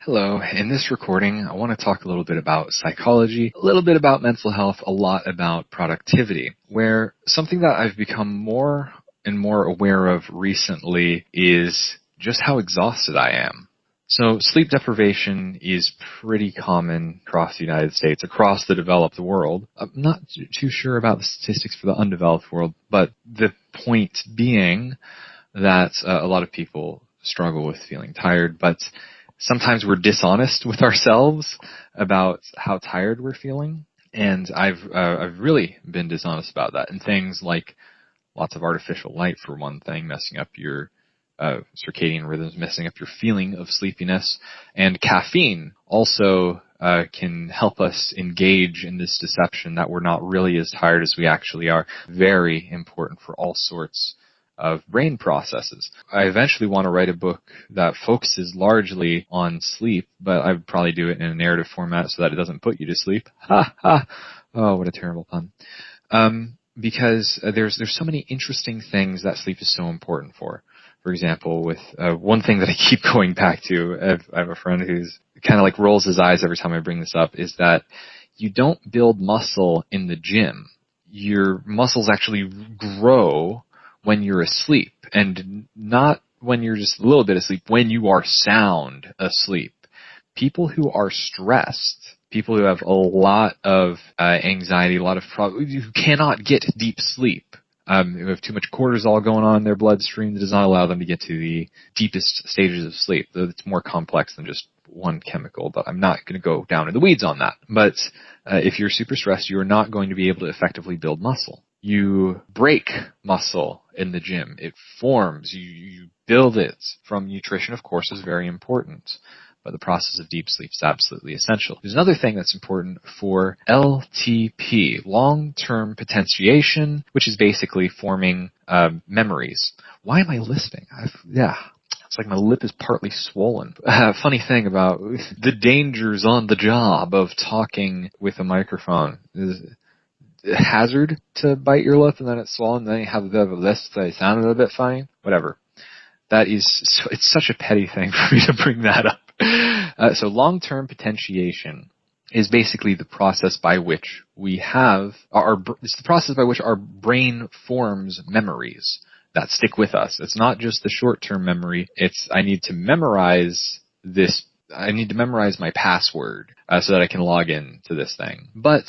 Hello. In this recording, I want to talk a little bit about psychology, a little bit about mental health, a lot about productivity, where something that I've become more and more aware of recently is just how exhausted I am. So sleep deprivation is pretty common across the United States, across the developed world. I'm not too sure about the statistics for the undeveloped world, but the point being that a lot of people struggle with feeling tired, but sometimes we're dishonest with ourselves about how tired we're feeling, and I've really been dishonest about that. And things like lots of artificial light, for one thing, messing up your circadian rhythms, messing up your feeling of sleepiness, and caffeine also can help us engage in this deception that we're not really as tired as we actually are. Very important for all sorts of brain processes. I eventually want to write a book that focuses largely on sleep, but I would probably do it in a narrative format so that it doesn't put you to sleep. Ha ha! Oh, what a terrible pun. Because there's so many interesting things that sleep is so important for. For example, with one thing that I keep going back to, I have a friend who's kind of like rolls his eyes every time I bring this up, is that you don't build muscle in the gym. Your muscles actually grow when you're asleep, and not when you're just a little bit asleep, when you are sound asleep. People who are stressed, people who have a lot of anxiety, a lot of problems, who cannot get deep sleep, who have too much cortisol going on in their bloodstream, that does not allow them to get to the deepest stages of sleep. It's more complex than just one chemical, but I'm not going to go down in the weeds on that. But if you're super stressed, you're not going to be able to effectively build muscle. You break muscle in the gym. It forms. You build it from nutrition, of course, is very important. But the process of deep sleep is absolutely essential. There's another thing that's important for LTP, long-term potentiation, which is basically forming memories. Why am I lisping? It's like my lip is partly swollen. Funny thing about the dangers on the job of talking with a microphone is hazard to bite your lip and then it's swollen, and then you have a bit of a lisp that sound a little bit funny. Whatever. It's such a petty thing for me to bring that up. So long-term potentiation is basically the process by which it's the process by which our brain forms memories that stick with us. It's not just the short-term memory. I need to memorize my password so that I can log in to this thing. But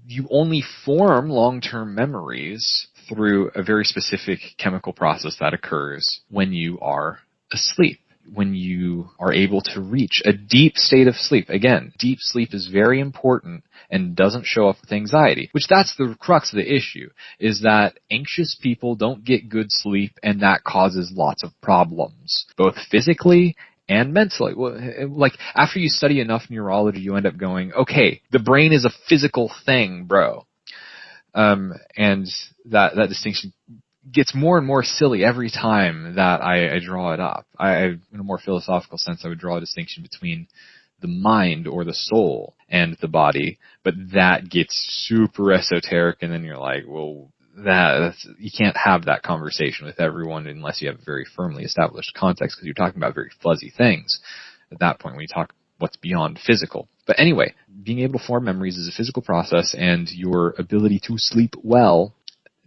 you only form long-term memories through a very specific chemical process that occurs when you are asleep, when you are able to reach a deep state of sleep. Again, deep sleep is very important and doesn't show up with anxiety, which that's the crux of the issue, is that anxious people don't get good sleep, and that causes lots of problems, both physically and mentally. Like, after you study enough neurology, you end up going, okay, the brain is a physical thing, bro. And that distinction gets more and more silly every time that I draw it up. In a more philosophical sense, I would draw a distinction between the mind or the soul and the body, but that gets super esoteric, and then you're like, well, you can't have that conversation with everyone unless you have a very firmly established context, because you're talking about very fuzzy things at that point when you talk what's beyond physical. But anyway, being able to form memories is a physical process, and your ability to sleep well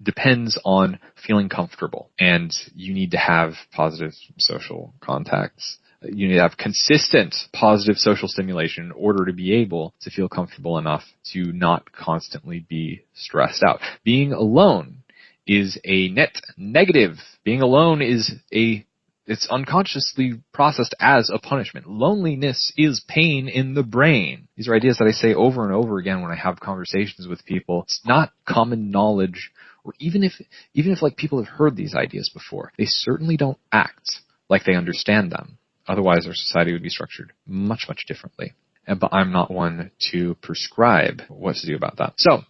depends on feeling comfortable, and you need to have positive social contacts. You need to have consistent positive social stimulation in order to be able to feel comfortable enough to not constantly be stressed out. Being alone is a net negative. Being alone it's unconsciously processed as a punishment. Loneliness is pain in the brain. These are ideas that I say over and over again when I have conversations with people. It's not common knowledge, or even if like people have heard these ideas before, they certainly don't act like they understand them. Otherwise, our society would be structured much, much differently. But I'm not one to prescribe what to do about that. So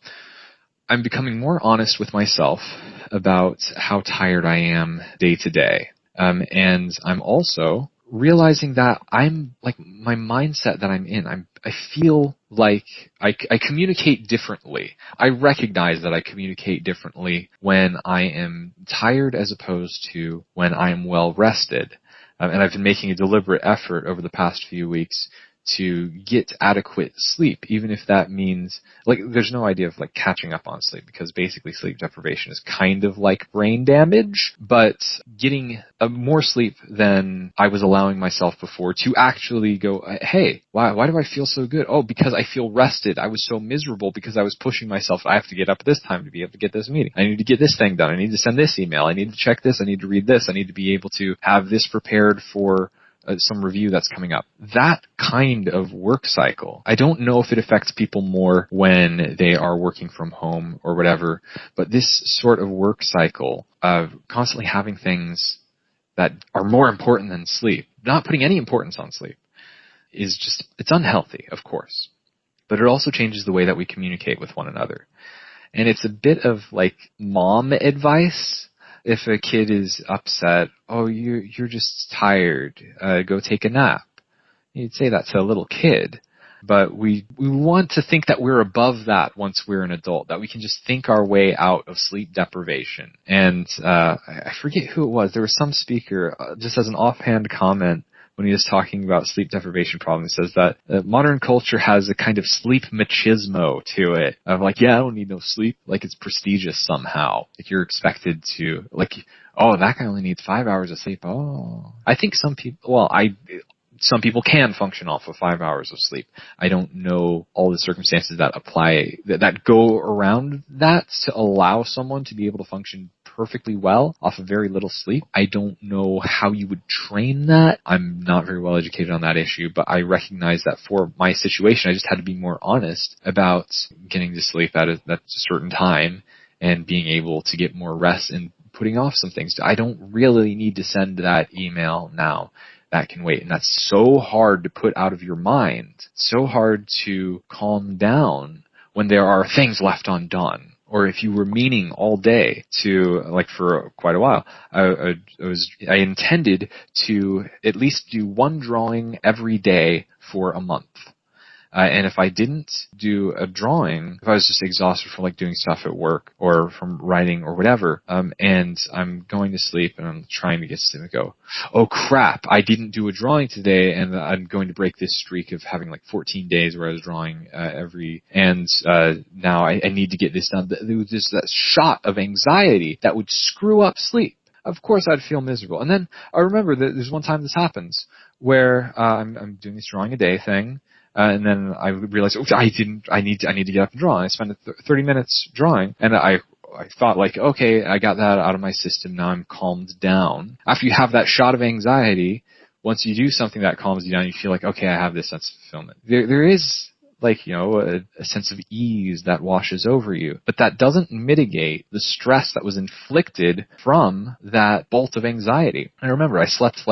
I'm becoming more honest with myself about how tired I am day to day. And I'm also realizing that I'm like, my mindset that I'm in, I feel like I communicate differently. I recognize that I communicate differently when I am tired as opposed to when I am well rested. And I've been making a deliberate effort over the past few weeks to get adequate sleep, even if that means, like, there's no idea of like catching up on sleep, because basically sleep deprivation is kind of like brain damage, but getting more sleep than I was allowing myself before to actually go, hey, why do I feel so good? Oh, because I feel rested. I was so miserable because I was pushing myself. I have to get up at this time to be able to get this meeting. I need to get this thing done. I need to send this email. I need to check this. I need to read this. I need to be able to have this prepared for some review that's coming up. That kind of work cycle, I don't know if it affects people more when they are working from home or whatever, but this sort of work cycle of constantly having things that are more important than sleep, not putting any importance on sleep, is just, it's unhealthy, of course. But it also changes the way that we communicate with one another. And it's a bit of like mom advice. If a kid is upset, oh, you're just tired, go take a nap. You'd say that to a little kid. But we want to think that we're above that once we're an adult, that we can just think our way out of sleep deprivation. And I forget who it was. There was some speaker, just as an offhand comment, when he was talking about sleep deprivation problems, says that modern culture has a kind of sleep machismo to it. Of like, yeah, I don't need no sleep. Like it's prestigious somehow. Like you're expected to, like, oh, that guy only needs 5 hours of sleep. Oh, I think some people, some people can function off of 5 hours of sleep. I don't know all the circumstances that apply, that go around that to allow someone to be able to function perfectly well off of very little sleep. I don't know how you would train that. I'm not very well educated on that issue, but I recognize that for my situation, I just had to be more honest about getting to sleep at a certain time and being able to get more rest and putting off some things. I don't really need to send that email now. That can wait. And that's so hard to put out of your mind, so hard to calm down when there are things left undone. Or if you were meaning all day to, like for quite a while, I intended to at least do one drawing every day for a month. And if I didn't do a drawing, if I was just exhausted from like doing stuff at work or from writing or whatever, and I'm going to sleep and I'm trying to get to sleep and go, oh crap, I didn't do a drawing today and I'm going to break this streak of having like 14 days where I was drawing now I need to get this done. There was just that shot of anxiety that would screw up sleep. Of course I'd feel miserable. And then I remember that there's one time this happens where I'm doing this drawing a day thing. And then I realized, I need to get up and draw. And I spent 30 minutes drawing, and I thought like, okay, I got that out of my system. Now I'm calmed down. After you have that shot of anxiety, once you do something that calms you down, you feel like, okay, I have this sense of fulfillment. There is like, a sense of ease that washes over you. But that doesn't mitigate the stress that was inflicted from that bolt of anxiety. I remember I slept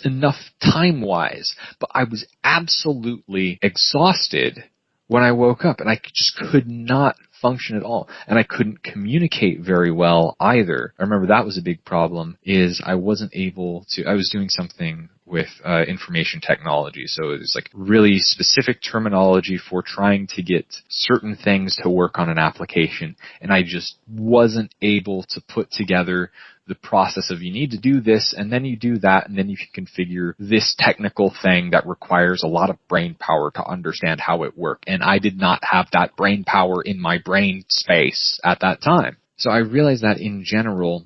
enough time-wise, but I was absolutely exhausted when I woke up, and I just could not function at all. And I couldn't communicate very well either. I remember that was a big problem, is I wasn't able to, I was doing something with information technology. So it was like really specific terminology for trying to get certain things to work on an application. And I just wasn't able to put together the process of you need to do this and then you do that and then you can configure this technical thing that requires a lot of brain power to understand how it works. And I did not have that brain power in my brain space at that time. So I realized that in general,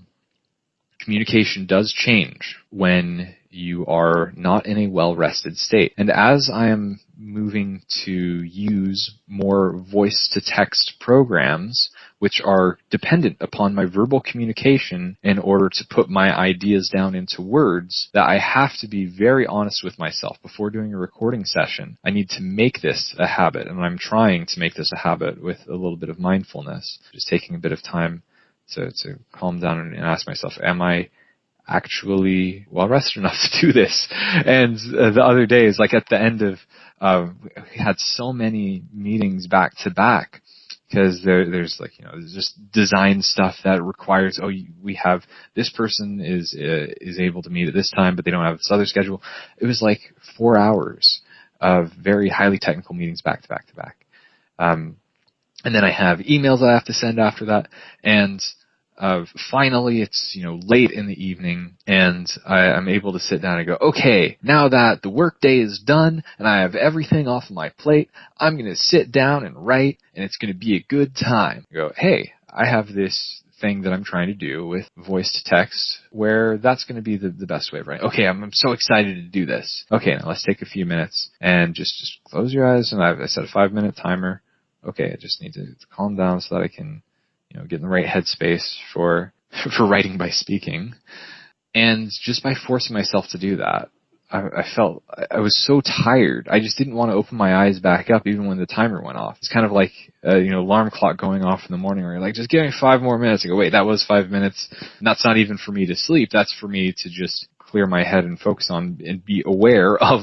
communication does change when you are not in a well-rested state. And as I am moving to use more voice-to-text programs, which are dependent upon my verbal communication in order to put my ideas down into words, that I have to be very honest with myself before doing a recording session. I need to make this a habit, and I'm trying to make this a habit with a little bit of mindfulness, just taking a bit of time to calm down and ask myself, am I actually well rested enough to do this? And the other day is like at the end of, we had so many meetings back to back because there's like, there's just design stuff that requires, we have this person is able to meet at this time, but they don't have this other schedule. It was like 4 hours of very highly technical meetings back to back. And then I have emails that I have to send after that. And of finally it's, late in the evening and I'm able to sit down and go, okay, now that the workday is done and I have everything off of my plate, I'm going to sit down and write and it's going to be a good time. I go, hey, I have this thing that I'm trying to do with voice to text where that's going to be the best way of writing. Okay, I'm so excited to do this. Okay, now let's take a few minutes and just close your eyes. And I set a 5-minute timer. Okay, I just need to calm down so that I can, get in the right headspace for writing by speaking. And just by forcing myself to do that, I felt I was so tired. I just didn't want to open my eyes back up even when the timer went off. It's kind of like alarm clock going off in the morning where you're like, just give me 5 more minutes. I go, wait, that was 5 minutes. And that's not even for me to sleep. That's for me to just clear my head and focus on and be aware of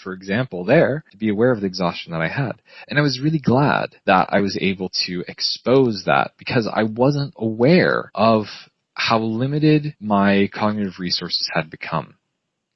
for example, to be aware of the exhaustion that I had. And I was really glad that I was able to expose that because I wasn't aware of how limited my cognitive resources had become.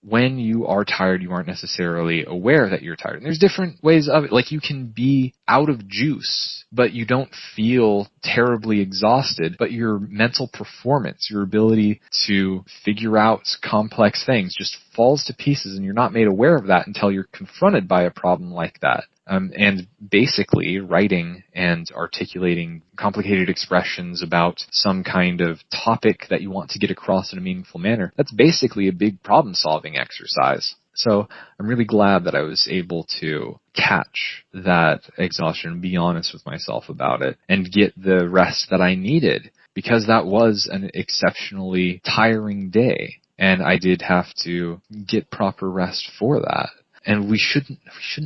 When you are tired, you aren't necessarily aware that you're tired. And there's different ways of it. Like you can be out of juice, but you don't feel terribly exhausted, but your mental performance, your ability to figure out complex things just falls to pieces and you're not made aware of that until you're confronted by a problem like that. And basically writing and articulating complicated expressions about some kind of topic that you want to get across in a meaningful manner, that's basically a big problem-solving exercise. So I'm really glad that I was able to catch that exhaustion and be honest with myself about it and get the rest that I needed, because that was an exceptionally tiring day and I did have to get proper rest for that. And we shouldn't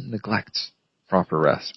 neglect proper rest.